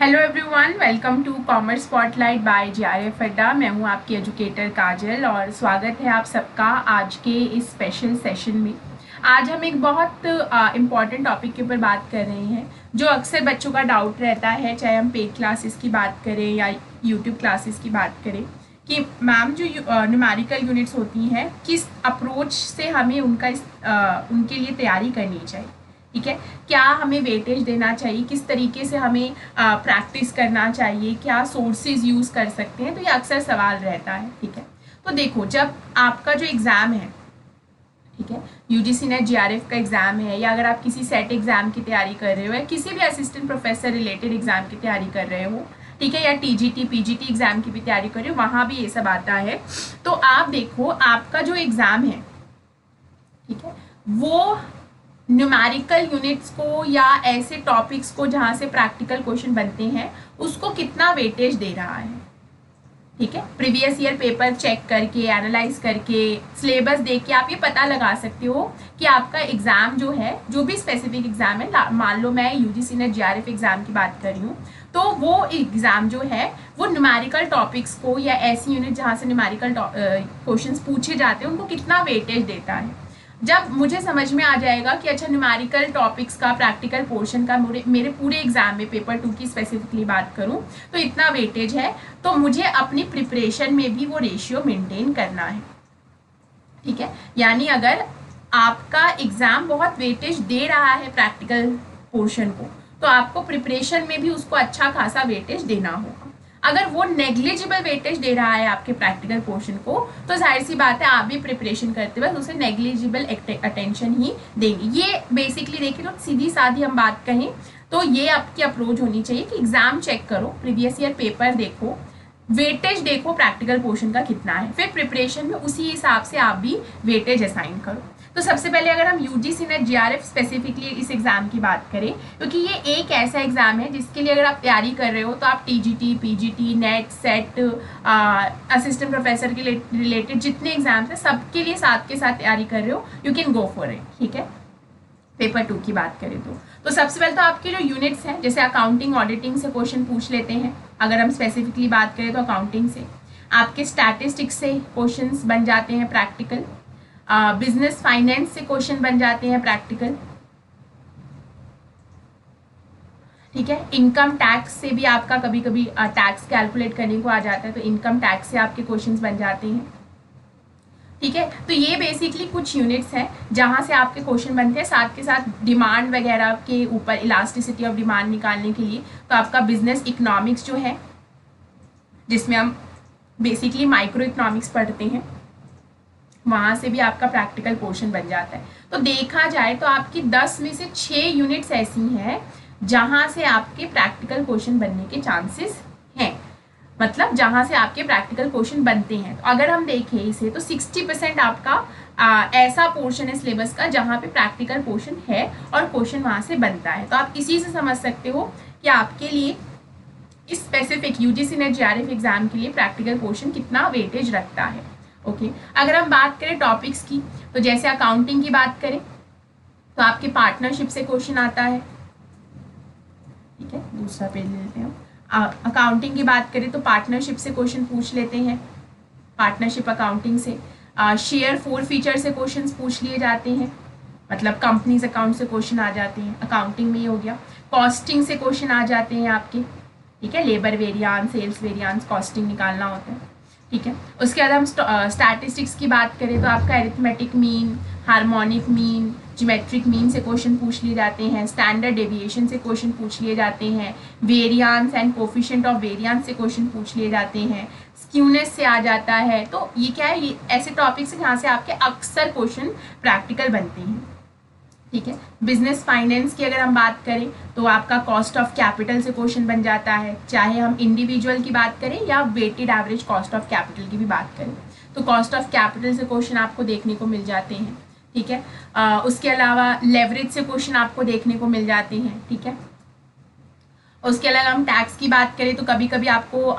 Hello everyone, welcome to commerce spotlight by JRF Adda. मैं हूं आपकी एजुकेटर काजल और स्वागत है आप सबका आज के इस स्पेशल सेशन में। आज हम एक बहुत इम्पॉर्टेंट टॉपिक के ऊपर बात कर रहे हैं जो अक्सर बच्चों का डाउट रहता है, चाहे हम पेड क्लासेस की बात करें या यूट्यूब क्लासेस की बात करें, कि मैम जो न्यूमेरिकल यूनिट्स होती हैं किस अप्रोच से हमें उनके लिए तैयारी करनी चाहिए। ठीक है, क्या हमें वेटेज देना चाहिए, किस तरीके से हमें प्रैक्टिस करना चाहिए, क्या सोर्सेज यूज़ कर सकते हैं, तो ये अक्सर सवाल रहता है। ठीक है, तो देखो, जब आपका जो एग्ज़ाम है, ठीक है, यूजीसी नेट जीआरएफ का एग्ज़ाम है, या अगर आप किसी सेट एग्ज़ाम की तैयारी कर रहे हो या किसी भी असिस्टेंट प्रोफेसर रिलेटेड एग्ज़ाम की तैयारी कर रहे हो, ठीक है, या टीजीटी पीजीटी एग्ज़ाम की भी तैयारी कर रहे हो, वहाँ भी ये सब आता है। तो आप देखो, आपका जो एग्ज़ाम है, ठीक है, वो न्यूमेरिकल यूनिट्स को या ऐसे टॉपिक्स को जहाँ से प्रैक्टिकल क्वेश्चन बनते हैं उसको कितना वेटेज दे रहा है। ठीक है, प्रीवियस ईयर पेपर चेक करके, एनालाइज करके, सिलेबस देख के आप ये पता लगा सकते हो कि आपका एग्जाम जो है, जो भी स्पेसिफिक एग्जाम है, मान लो मैं यूजीसी नेट जीआरएफ एग्जाम की बात कर रही हूँ, तो वो एग्जाम जो है वो न्यूमेरिकल टॉपिक्स को या ऐसी यूनिट जहाँ से न्यूमेरिकल क्वेश्चंस पूछे जाते हैं उनको कितना वेटेज देता है। जब मुझे समझ में आ जाएगा कि अच्छा, न्यूमेरिकल टॉपिक्स का प्रैक्टिकल पोर्शन का मेरे पूरे एग्जाम में, पेपर 2 की स्पेसिफिकली बात करूं तो इतना वेटेज है, तो मुझे अपनी प्रिपरेशन में भी वो रेशियो मेंटेन करना है। ठीक है, यानी अगर आपका एग्जाम बहुत वेटेज दे रहा है प्रैक्टिकल पोर्शन को, तो आपको प्रिपरेशन में भी उसको अच्छा खासा वेटेज देना होगा। अगर वो नेग्लिजिबल वेटेज दे रहा है आपके प्रैक्टिकल पोर्शन को, तो जाहिर सी बात है आप भी प्रिपरेशन करते वक्त उसे नेग्लिजिबल अटेंशन ही देंगे। ये बेसिकली देखिए, तो सीधी साधी हम बात कहें तो ये आपकी अप्रोच होनी चाहिए कि एग्जाम चेक करो, प्रीवियस ईयर पेपर देखो, वेटेज देखो प्रैक्टिकल पोर्शन का कितना है, फिर प्रिपरेशन में उसी हिसाब से आप भी वेटेज असाइन करो। तो सबसे पहले अगर हम यूजीसी नेट जीआरएफ स्पेसिफिकली इस एग्जाम की बात करें, क्योंकि ये एक ऐसा एग्जाम है जिसके लिए अगर आप तैयारी कर रहे हो तो आप TGT PGT net set assistant professor के रिलेटेड जितने एग्जाम्स हैं सबके लिए साथ के साथ तैयारी कर रहे हो, you can go for it. ठीक है, पेपर 2 की बात करें तो सबसे पहले तो आपके जो यूनिट्स हैं, जैसे अकाउंटिंग ऑडिटिंग से क्वेश्चन पूछ लेते हैं। अगर हम स्पेसिफिकली बात करें तो अकाउंटिंग से आपके स्टैटिस्टिक्स से क्वेश्चंस बन जाते हैं प्रैक्टिकल, बिजनेस फाइनेंस से क्वेश्चन बन जाते हैं प्रैक्टिकल। ठीक है, इनकम टैक्स से भी आपका कभी कभी टैक्स कैलकुलेट करने को आ जाता है, तो इनकम टैक्स से आपके क्वेश्चंस बन जाते हैं। ठीक है, तो ये बेसिकली कुछ यूनिट्स हैं जहाँ से आपके क्वेश्चन बनते हैं। साथ के साथ डिमांड वगैरह के ऊपर इलास्टिसिटी ऑफ डिमांड निकालने के लिए तो आपका बिजनेस इकोनॉमिक्स जो है, जिसमें हम बेसिकली माइक्रो इकोनॉमिक्स पढ़ते हैं, वहाँ से भी आपका प्रैक्टिकल पोर्शन बन जाता है। तो देखा जाए तो आपकी 10 में से 6 यूनिट्स ऐसी हैं जहाँ से आपके प्रैक्टिकल क्वेश्चन बनने के चांसेस हैं, मतलब जहाँ से आपके प्रैक्टिकल क्वेश्चन बनते हैं। तो अगर हम देखें इसे तो 60% आपका ऐसा पोर्शन है सिलेबस का जहाँ पे प्रैक्टिकल पोर्शन है और क्वेश्चन वहाँ से बनता है। तो आप इसी से समझ सकते हो कि आपके लिए इस specific UGC net GRF exam के लिए प्रैक्टिकल पोर्शन कितना वेटेज रखता है। ओके, अगर हम बात करें टॉपिक्स की, तो जैसे अकाउंटिंग की बात करें तो आपके पार्टनरशिप से क्वेश्चन आता है। ठीक है, दूसरा पेज ले लेते हैं हम। अकाउंटिंग की बात करें तो पार्टनरशिप से क्वेश्चन पूछ लेते हैं, पार्टनरशिप अकाउंटिंग से। शेयर फोर फीचर से क्वेश्चंस पूछ लिए जाते हैं, मतलब कंपनीज अकाउंट से क्वेश्चन आ जाते हैं, अकाउंटिंग में ही हो गया। कॉस्टिंग से क्वेश्चन आ जाते हैं आपके, ठीक है, labour variance, sales variance, costing निकालना होता है। ठीक है, उसके बाद हम स्टैटिस्टिक्स की बात करें तो आपका arithmetic mean, harmonic mean, geometric mean से क्वेश्चन पूछ लिए जाते हैं, स्टैंडर्ड डेविएशन से क्वेश्चन पूछ लिए जाते हैं, variance and coefficient of variance से क्वेश्चन पूछ लिए जाते हैं, स्क्यूनेस से आ जाता है। तो ये क्या है, ये ऐसे टॉपिक्स हैं जहाँ से आपके अक्सर क्वेश्चन प्रैक्टिकल बनते हैं। ठीक है, बिजनेस फाइनेंस की अगर हम बात करें तो आपका कॉस्ट ऑफ कैपिटल से क्वेश्चन बन जाता है, चाहे हम इंडिविजुअल की बात करें या weighted average cost of capital की भी बात करें, तो कॉस्ट ऑफ कैपिटल से क्वेश्चन आपको देखने को मिल जाते हैं। ठीक है, उसके अलावा लेवरेज से क्वेश्चन आपको देखने को मिल जाते हैं। ठीक है, उसके अलावा हम टैक्स की बात करें तो कभी कभी आपको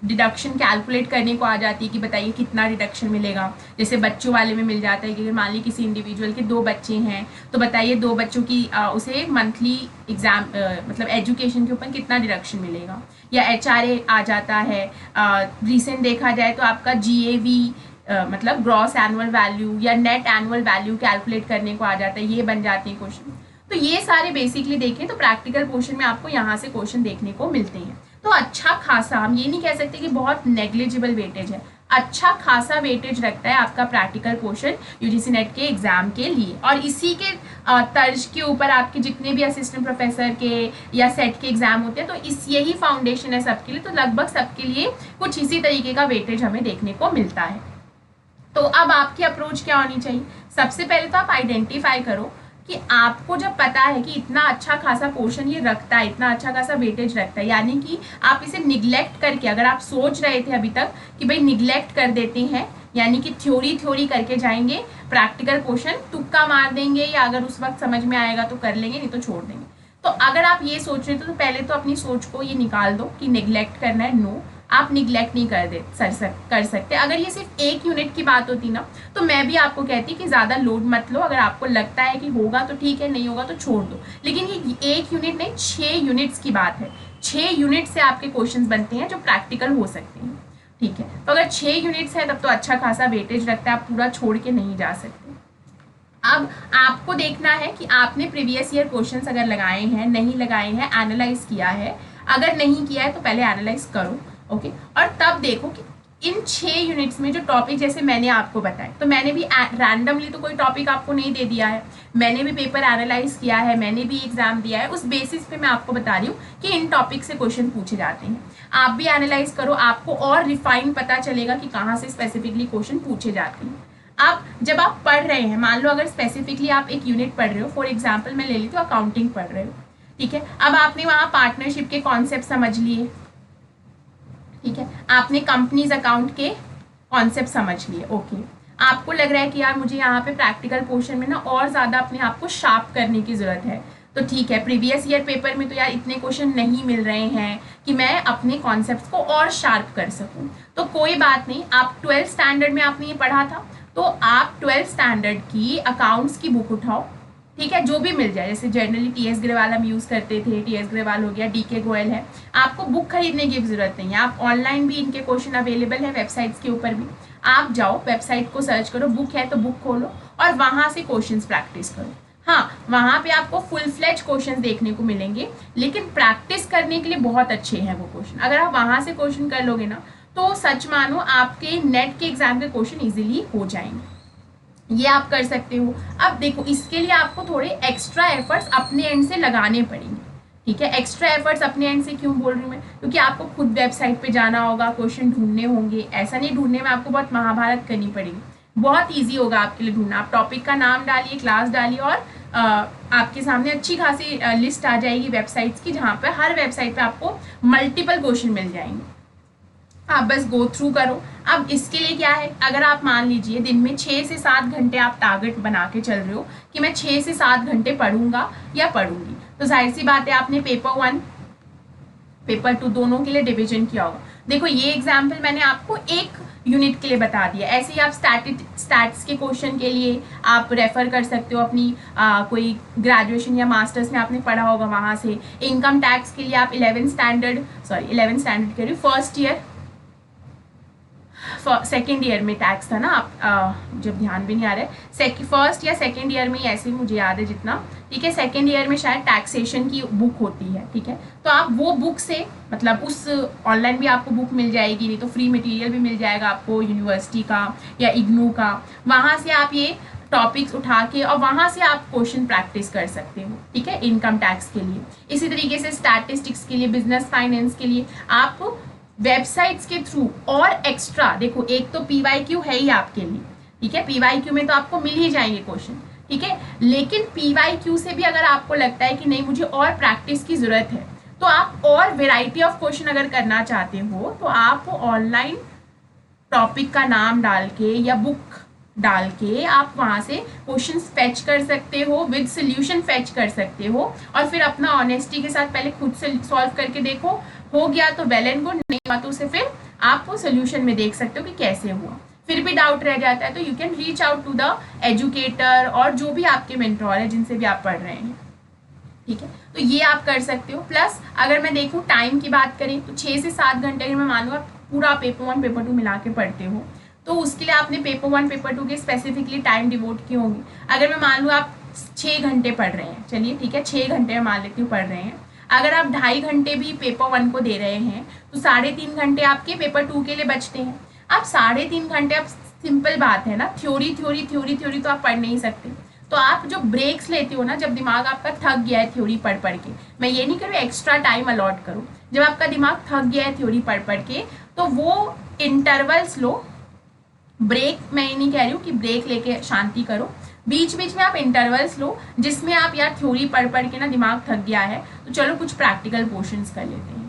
डिडक्शन कैलकुलेट करने को आ जाती है कि बताइए कितना डिडक्शन मिलेगा। जैसे बच्चों वाले में मिल जाता है कि अगर मान ली किसी इंडिविजुअल के 2 बच्चे हैं तो बताइए 2 बच्चों की उसे मंथली एग्जाम मतलब एजुकेशन के ऊपर कितना डिडक्शन मिलेगा। या HRA आ जाता है। रिसेंट देखा जाए तो आपका GAV मतलब ग्रॉस एनुअल वैल्यू या नेट एनुअल वैल्यू कैलकुलेट करने को आ जाता है, ये बन जाते हैं क्वेश्चन। तो ये सारे बेसिकली देखें तो प्रैक्टिकल पोर्शन में आपको यहाँ से क्वेश्चन देखने को मिलते हैं। तो अच्छा खासा, हम ये नहीं कह सकते कि बहुत नेग्लिजिबल वेटेज है, अच्छा खासा वेटेज रखता है आपका प्रैक्टिकल पोर्शन UGC नेट के एग्जाम के लिए। और इसी के तर्ज के ऊपर आपके जितने भी असिस्टेंट प्रोफेसर के या सेट के एग्जाम होते हैं, तो इस यही फाउंडेशन है सबके लिए। तो लगभग सबके लिए कुछ इसी तरीके का वेटेज हमें देखने को मिलता है। तो अब आपकी अप्रोच क्या होनी चाहिए? सबसे पहले तो आप आइडेंटिफाई करो कि आपको जब पता है कि इतना अच्छा खासा पोर्शन ये रखता है, इतना अच्छा खासा वेटेज रखता है, यानी कि आप इसे निग्लेक्ट करके, अगर आप सोच रहे थे अभी तक कि भाई निग्लेक्ट कर देते हैं, यानी कि थ्योरी करके जाएंगे, प्रैक्टिकल पोर्शन तुक्का मार देंगे या अगर उस वक्त समझ में आएगा तो कर लेंगे, नहीं तो छोड़ देंगे। तो अगर आप ये सोच रहे थे तो पहले तो अपनी सोच को ये निकाल दो कि निग्लेक्ट करना है। नो, आप निग्लेक्ट नहीं कर सकते। अगर ये सिर्फ 1 यूनिट की बात होती ना तो मैं भी आपको कहती कि ज़्यादा लोड मत लो। अगर आपको लगता है कि होगा तो ठीक है, नहीं होगा तो छोड़ दो। लेकिन ये 1 यूनिट नहीं, 6 यूनिट्स की बात है। 6 यूनिट से आपके क्वेश्चंस बनते हैं जो प्रैक्टिकल हो सकते हैं, ठीक है। तो अगर 6 यूनिट्स है तब तो अच्छा खासा वेटेज रखता है, आप पूरा छोड़ के नहीं जा सकते। अब आपको देखना है कि आपने प्रीवियस ईयर क्वेश्चंस अगर लगाए हैं, नहीं लगाए हैं, एनालाइज किया है। अगर नहीं किया है तो पहले एनालाइज करो, ओके। और तब देखो कि इन 6 यूनिट्स में जो टॉपिक जैसे मैंने आपको बताया, तो मैंने भी रैंडमली तो कोई टॉपिक आपको नहीं दे दिया है, मैंने भी पेपर एनालाइज किया है, मैंने भी एग्जाम दिया है। उस बेसिस पे मैं आपको बता रही हूँ कि इन टॉपिक से क्वेश्चन पूछे जाते हैं। आप भी एनालाइज करो, आपको और रिफाइन पता चलेगा कि कहाँ से स्पेसिफिकली क्वेश्चन पूछे जाते हैं। अब जब आप पढ़ रहे हैं, मान लो अगर स्पेसिफिकली आप एक यूनिट पढ़ रहे हो, फॉर एग्जाम्पल मैं ले लेती हूँ अकाउंटिंग पढ़ रहे हो, ठीक है। अब आपने वहाँ पार्टनरशिप के कॉन्सेप्ट समझ लिए, ठीक है, आपने कंपनीज अकाउंट के कॉन्सेप्ट समझ लिए, ओके। आपको लग रहा है कि यार मुझे यहाँ पे प्रैक्टिकल पोर्शन में ना और ज़्यादा अपने आप को शार्प करने की ज़रूरत है, तो ठीक है, प्रीवियस ईयर पेपर में तो यार इतने क्वेश्चन नहीं मिल रहे हैं कि मैं अपने कॉन्सेप्ट्स को और शार्प कर सकूँ। तो कोई बात नहीं, आप 12th स्टैंडर्ड में आपने ये पढ़ा था, तो आप 12th स्टैंडर्ड की अकाउंट्स की बुक उठाओ, ठीक है, जो भी मिल जाए। जैसे जनरली TS ग्रेवाल हम यूज़ करते थे, TS ग्रेवाल हो गया, DK गोयल है। आपको बुक खरीदने की ज़रूरत नहीं है, आप ऑनलाइन भी इनके क्वेश्चन अवेलेबल है, वेबसाइट्स के ऊपर भी। आप जाओ, वेबसाइट को सर्च करो, बुक है तो बुक खोलो और वहाँ से क्वेश्चन प्रैक्टिस करो। हाँ, वहाँ पे आपको फुल फ्लेज क्वेश्चन देखने को मिलेंगे, लेकिन प्रैक्टिस करने के लिए बहुत अच्छे हैं वो क्वेश्चन। अगर आप वहाँ से क्वेश्चन कर लोगे ना तो सच मानो आपके नेट के एग्जाम के क्वेश्चन ईजिली हो जाएंगे। ये आप कर सकते हो। अब देखो, इसके लिए आपको थोड़े एक्स्ट्रा एफर्ट्स अपने एंड से लगाने पड़ेंगे, ठीक है। एक्स्ट्रा एफर्ट्स अपने एंड से क्यों बोल रही हूँ मैं? क्योंकि आपको खुद वेबसाइट पे जाना होगा, क्वेश्चन ढूंढने होंगे। ऐसा नहीं ढूंढने में आपको बहुत महाभारत करनी पड़ेगी, बहुत ईजी होगा आपके लिए ढूंढना। आप टॉपिक का नाम डालिए, क्लास डालिए और आपके सामने अच्छी खासी लिस्ट आ जाएगी वेबसाइट्स की, जहाँ पर हर वेबसाइट पर आपको मल्टीपल क्वेश्चन मिल जाएंगे। आप बस गो थ्रू करो। अब इसके लिए क्या है, अगर आप मान लीजिए दिन में 6 से 7 घंटे आप टारगेट बना के चल रहे हो कि मैं 6 से 7 घंटे पढ़ूंगा या पढ़ूंगी, तो जाहिर सी बात है आपने पेपर 1 पेपर 2 दोनों के लिए डिवीजन किया होगा। देखो, ये एग्जाम्पल मैंने आपको 1 यूनिट के लिए बता दिया। ऐसे ही आप स्टैट्स के क्वेश्चन के लिए आप रेफर कर सकते हो अपनी कोई ग्रेजुएशन या मास्टर्स में आपने पढ़ा होगा वहाँ से। इनकम टैक्स के लिए आप 11th स्टैंडर्ड कह रही हूँ, फर्स्ट ईयर सेकेंड ईयर में टैक्स था ना, आप जब ध्यान भी नहीं आ रहा है, फर्स्ट या सेकेंड ईयर में ही, ऐसे ही मुझे याद है जितना, ठीक है। सेकेंड ईयर में शायद टैक्सेशन की बुक होती है, ठीक है। तो आप वो बुक से, मतलब उस ऑनलाइन भी आपको बुक मिल जाएगी, नहीं तो फ्री मटेरियल भी मिल जाएगा आपको यूनिवर्सिटी का या इग्नू का। वहाँ से आप ये टॉपिक्स उठा के और वहाँ से आप क्वेश्चन प्रैक्टिस कर सकते हो, ठीक है, इनकम टैक्स के लिए। इसी तरीके से स्टैटिस्टिक्स के लिए, बिजनेस फाइनेंस के लिए आप वेबसाइट्स के थ्रू और एक्स्ट्रा, देखो एक तो PYQ है ही आपके लिए, ठीक है, PYQ में तो आपको मिल ही जाएंगे क्वेश्चन, ठीक है। लेकिन PYQ से भी अगर आपको लगता है कि नहीं मुझे और प्रैक्टिस की जरूरत है, तो आप और वेराइटी ऑफ क्वेश्चन अगर करना चाहते हो तो आप ऑनलाइन टॉपिक का नाम डाल के या बुक डाल के आप वहाँ से क्वेश्चन फेच कर सकते हो, विद सोल्यूशन फेच कर सकते हो, और फिर अपना ऑनेस्टी के साथ पहले खुद से सॉल्व करके देखो। हो गया तो वेल एंड गुड, नहीं हुआ तो उसे फिर आप वो सोल्यूशन में देख सकते हो कि कैसे हुआ। फिर भी डाउट रह जाता है तो you can reach out to the educator और जो भी आपके मेंटोर है जिनसे भी आप पढ़ रहे हैं, ठीक है। तो ये आप कर सकते हो। प्लस अगर मैं देखूँ टाइम की बात करें तो 6 से 7 घंटे अगर मैं मान लूँ आप पूरा पेपर 1 पेपर 2 मिला के पढ़ते हो तो उसके लिए आपने पेपर 1 पेपर 2 के स्पेसिफिकली टाइम डिवोट किए होंगे। अगर मैं मान लूँ आप 6 घंटे पढ़ रहे हैं, चलिए ठीक है 6 घंटे मैं मान लेती हूँ पढ़ रहे हैं, अगर आप 2.5 घंटे भी पेपर 1 को दे रहे हैं तो 3.5 घंटे आपके पेपर 2 के लिए बचते हैं। आप 3.5 घंटे, आप सिंपल बात है ना, थ्योरी थ्योरी थ्योरी थ्योरी तो आप पढ़ नहीं सकते। तो आप जो ब्रेक्स लेते हो ना, जब दिमाग आपका थक गया है थ्योरी पढ़ पढ़ के, मैं ये नहीं कह रही एक्स्ट्रा टाइम अलॉट करो, जब आपका दिमाग थक गया है थ्योरी पढ़ पढ़ के तो वो इंटरवल्स लो। ब्रेक मैं ये नहीं कह रही हूँ कि ब्रेक लेके शांति करो, बीच बीच में आप इंटरवल्स लो जिसमें आप यार थ्योरी पढ़ पढ़ के ना दिमाग थक गया है तो चलो कुछ प्रैक्टिकल क्वेश्चंस कर लेते हैं,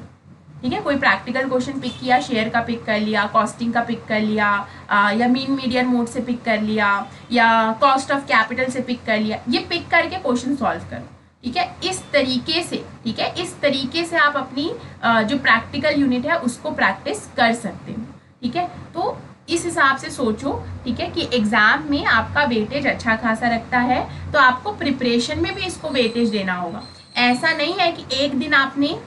ठीक है। कोई प्रैक्टिकल क्वेश्चन पिक किया, शेयर का पिक कर लिया, कॉस्टिंग का पिक कर लिया, या मीन मीडियन मोड से पिक कर लिया, या कॉस्ट ऑफ कैपिटल से पिक कर लिया, ये पिक करके क्वेश्चन सॉल्व करो, ठीक है। इस तरीके से, ठीक है, इस तरीके से आप अपनी जो प्रैक्टिकल यूनिट है उसको प्रैक्टिस कर सकते हो, ठीक है। तो इस हिसाब से सोचो, ठीक है, कि एग्जाम में आपका वेटेज अच्छा खासा रखता है तो आपको प्रिपरेशन में भी इसको वेटेज देना होगा। ऐसा नहीं है कि एक दिन आपने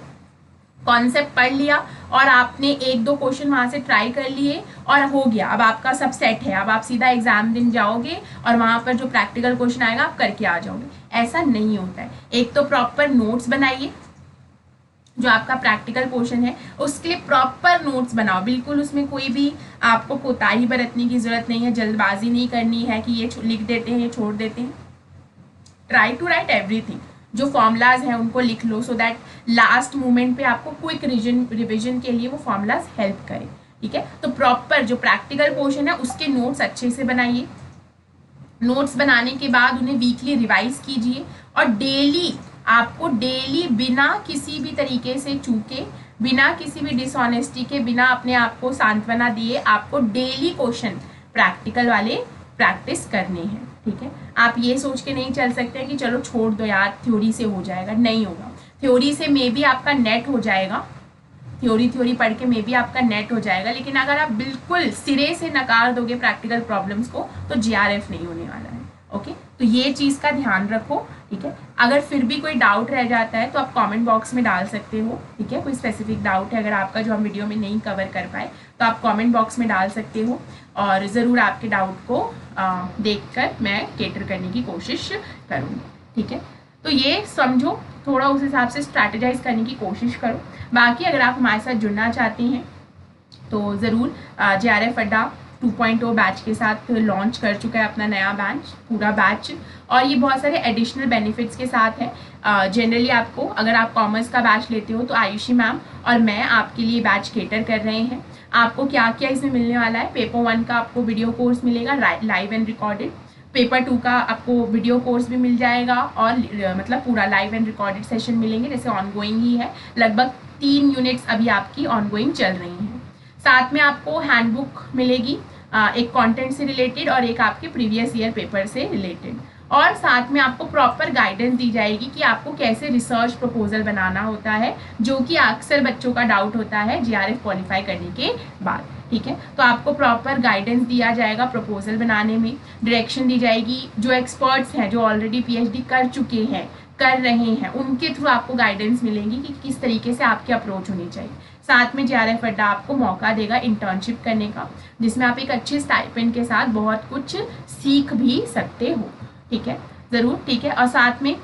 कॉन्सेप्ट पढ़ लिया और आपने 1-2 क्वेश्चन वहाँ से ट्राई कर लिए और हो गया, अब आपका सब सेट है, अब आप सीधा एग्जाम दिन जाओगे और वहाँ पर जो प्रैक्टिकल क्वेश्चन आएगा आप करके आ जाओगे। ऐसा नहीं होता है। एक तो प्रॉपर नोट्स बनाइए, जो आपका प्रैक्टिकल पोर्शन है उसके लिए प्रॉपर नोट्स बनाओ, बिल्कुल उसमें कोई भी आपको कोताही बरतने की जरूरत नहीं है, जल्दबाजी नहीं करनी है कि ये लिख देते हैं ये छोड़ देते हैं। ट्राई टू राइट एवरीथिंग, जो फॉर्मूलाज हैं उनको लिख लो सो दैट लास्ट मोमेंट पे आपको क्विक रिविजन के लिए वो फॉर्मूलाज हेल्प करें, ठीक है। तो प्रॉपर जो प्रैक्टिकल पोर्शन है उसके नोट्स अच्छे से बनाइए। नोट्स बनाने के बाद उन्हें वीकली रिवाइज कीजिए और डेली, आपको डेली बिना किसी भी तरीके से चूके, बिना किसी भी डिसऑनेस्टी के, बिना अपने आप को सांत्वना दिए आपको डेली क्वेश्चन प्रैक्टिकल वाले प्रैक्टिस करने हैं, ठीक है। आप ये सोच के नहीं चल सकते कि चलो छोड़ दो यार थ्योरी से हो जाएगा, नहीं होगा। थ्योरी से मे बी आपका नेट हो जाएगा, थ्योरी पढ़ के मे बी आपका नेट हो जाएगा, लेकिन अगर आप बिल्कुल सिरे से नकार दोगे प्रैक्टिकल प्रॉब्लम्स को तो जीआरएफ नहीं होने वाला है, ओके। तो ये चीज़ का ध्यान रखो, ठीक है। अगर फिर भी कोई डाउट रह जाता है तो आप कमेंट बॉक्स में डाल सकते हो, ठीक है। कोई स्पेसिफिक डाउट है अगर आपका जो हम वीडियो में नहीं कवर कर पाए तो आप कमेंट बॉक्स में डाल सकते हो और ज़रूर आपके डाउट को देखकर मैं केटर करने की कोशिश करूँगी, ठीक है। तो ये समझो, थोड़ा उस हिसाब से स्ट्रैटेजाइज करने की कोशिश करो। बाकी अगर आप हमारे साथ जुड़ना चाहते हैं तो ज़रूर JRF अड्डा 2.0 बैच के साथ लॉन्च कर चुका है अपना नया बैच, पूरा बैच, और ये बहुत सारे एडिशनल बेनिफिट्स के साथ है। जनरली आपको, अगर आप कॉमर्स का बैच लेते हो तो आयुषी मैम और मैं आपके लिए बैच केटर कर रहे हैं। आपको क्या क्या इसमें मिलने वाला है, पेपर 1 का आपको वीडियो कोर्स मिलेगा लाइव एंड रिकॉर्डेड, पेपर 2 का आपको वीडियो कोर्स भी मिल जाएगा और मतलब पूरा लाइव एंड रिकॉर्डेड सेशन मिलेंगे, जैसे ऑनगोइंग ही है। लगभग 3 यूनिट्स अभी आपकी ऑनगोइंग चल रही हैं। साथ में आपको हैंडबुक मिलेगी, एक कंटेंट से रिलेटेड और एक आपके प्रीवियस ईयर पेपर से रिलेटेड, और साथ में आपको प्रॉपर गाइडेंस दी जाएगी कि आपको कैसे रिसर्च प्रपोजल बनाना होता है, जो कि अक्सर बच्चों का डाउट होता है जीआरएफ क्वालिफाई करने के बाद, ठीक है। तो आपको प्रॉपर गाइडेंस दिया जाएगा प्रपोजल बनाने में, डायरेक्शन दी जाएगी। जो एक्सपर्ट्स हैं, जो ऑलरेडी पीएचडी कर चुके हैं, कर रहे हैं, उनके थ्रू आपको गाइडेंस मिलेंगी कि किस तरीके से आपकी अप्रोच होनी चाहिए। साथ में JRF अड्डा आपको मौका देगा इंटर्नशिप करने का, जिसमें आप एक अच्छे स्टाइपेंड के साथ बहुत कुछ सीख भी सकते हो, ठीक है, ज़रूर, ठीक है। और साथ में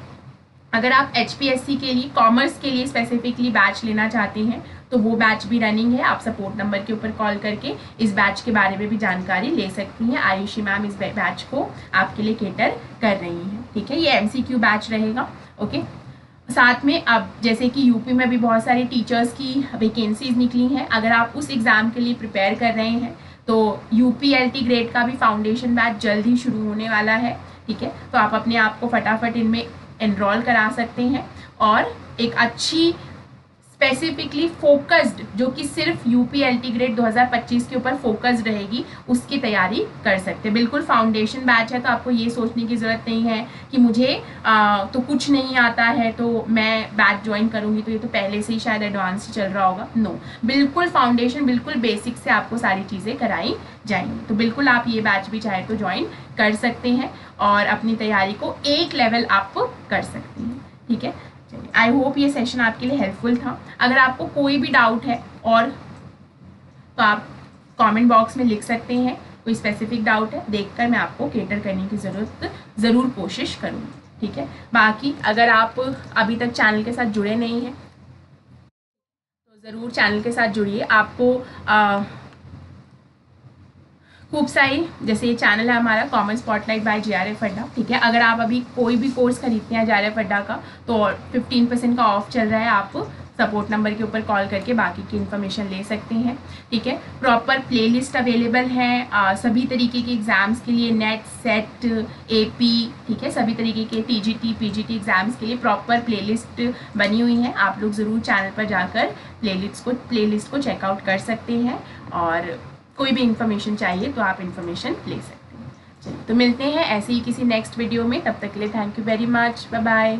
अगर आप HPSC के लिए, कॉमर्स के लिए स्पेसिफिकली बैच लेना चाहते हैं तो वो बैच भी रनिंग है। आप सपोर्ट नंबर के ऊपर कॉल करके इस बैच के बारे में भी जानकारी ले सकती हैं। आयुषी मैम इस बैच को आपके लिए केटर कर रही हैं, ठीक है। ये MCQ बैच रहेगा, ओके। साथ में अब जैसे कि यूपी में भी बहुत सारी टीचर्स की वैकेंसीज निकली हैं, अगर आप उस एग्ज़ाम के लिए प्रिपेयर कर रहे हैं तो UPLT ग्रेड का भी फाउंडेशन बैच जल्द ही शुरू होने वाला है, ठीक है। तो आप अपने आप को फटाफट इनमें एनरोल करा सकते हैं और एक अच्छी स्पेसिफिकली फोकस्ड, जो कि सिर्फ यूपीएलटी ग्रेड 2025 के ऊपर फोकस्ड रहेगी, उसकी तैयारी कर सकते हैं। बिल्कुल फाउंडेशन बैच है, तो आपको ये सोचने की ज़रूरत नहीं है कि मुझे तो कुछ नहीं आता है तो मैं बैच ज्वाइन करूँगी तो ये तो पहले से ही शायद एडवांस चल रहा होगा। नो, बिल्कुल फाउंडेशन, बिल्कुल बेसिक से आपको सारी चीज़ें कराई जाएंगी। तो बिल्कुल आप ये बैच भी चाहे तो ज्वाइन कर सकते हैं और अपनी तैयारी को एक लेवल अप कर सकते हैं। ठीक है, चलिए, आई होप ये सेशन आपके लिए हेल्पफुल था। अगर आपको कोई भी डाउट है और तो आप कमेंट बॉक्स में लिख सकते हैं, कोई स्पेसिफिक डाउट है, देखकर मैं आपको केटर करने की ज़रूर कोशिश करूँगी। ठीक है, बाकी अगर आप अभी तक चैनल के साथ जुड़े नहीं हैं तो ज़रूर चैनल के साथ जुड़िए। आपको खूब सारी, जैसे ये चैनल है हमारा कॉमन स्पॉटलाइट बाय JRF अड्डा। ठीक है, अगर आप अभी कोई भी कोर्स खरीदते हैं JRF अड्डा का तो 15% का ऑफ चल रहा है। आप सपोर्ट नंबर के ऊपर कॉल करके बाकी की इन्फॉर्मेशन ले सकते हैं। ठीक है, प्रॉपर प्लेलिस्ट अवेलेबल है सभी तरीके के एग्ज़ाम्स के लिए, नेट, सेट, AP, ठीक है, सभी तरीके के TGT PGT एग्ज़ाम्स के लिए प्रॉपर प्लेलिस्ट बनी हुई है। आप लोग ज़रूर चैनल पर जाकर प्लेलिस्ट को चेकआउट कर सकते हैं और कोई भी इन्फॉर्मेशन चाहिए तो आप इन्फॉर्मेशन ले सकते हैं। चलिए, तो मिलते हैं ऐसे ही किसी नेक्स्ट वीडियो में। तब तक के लिए thank you very much, bye bye.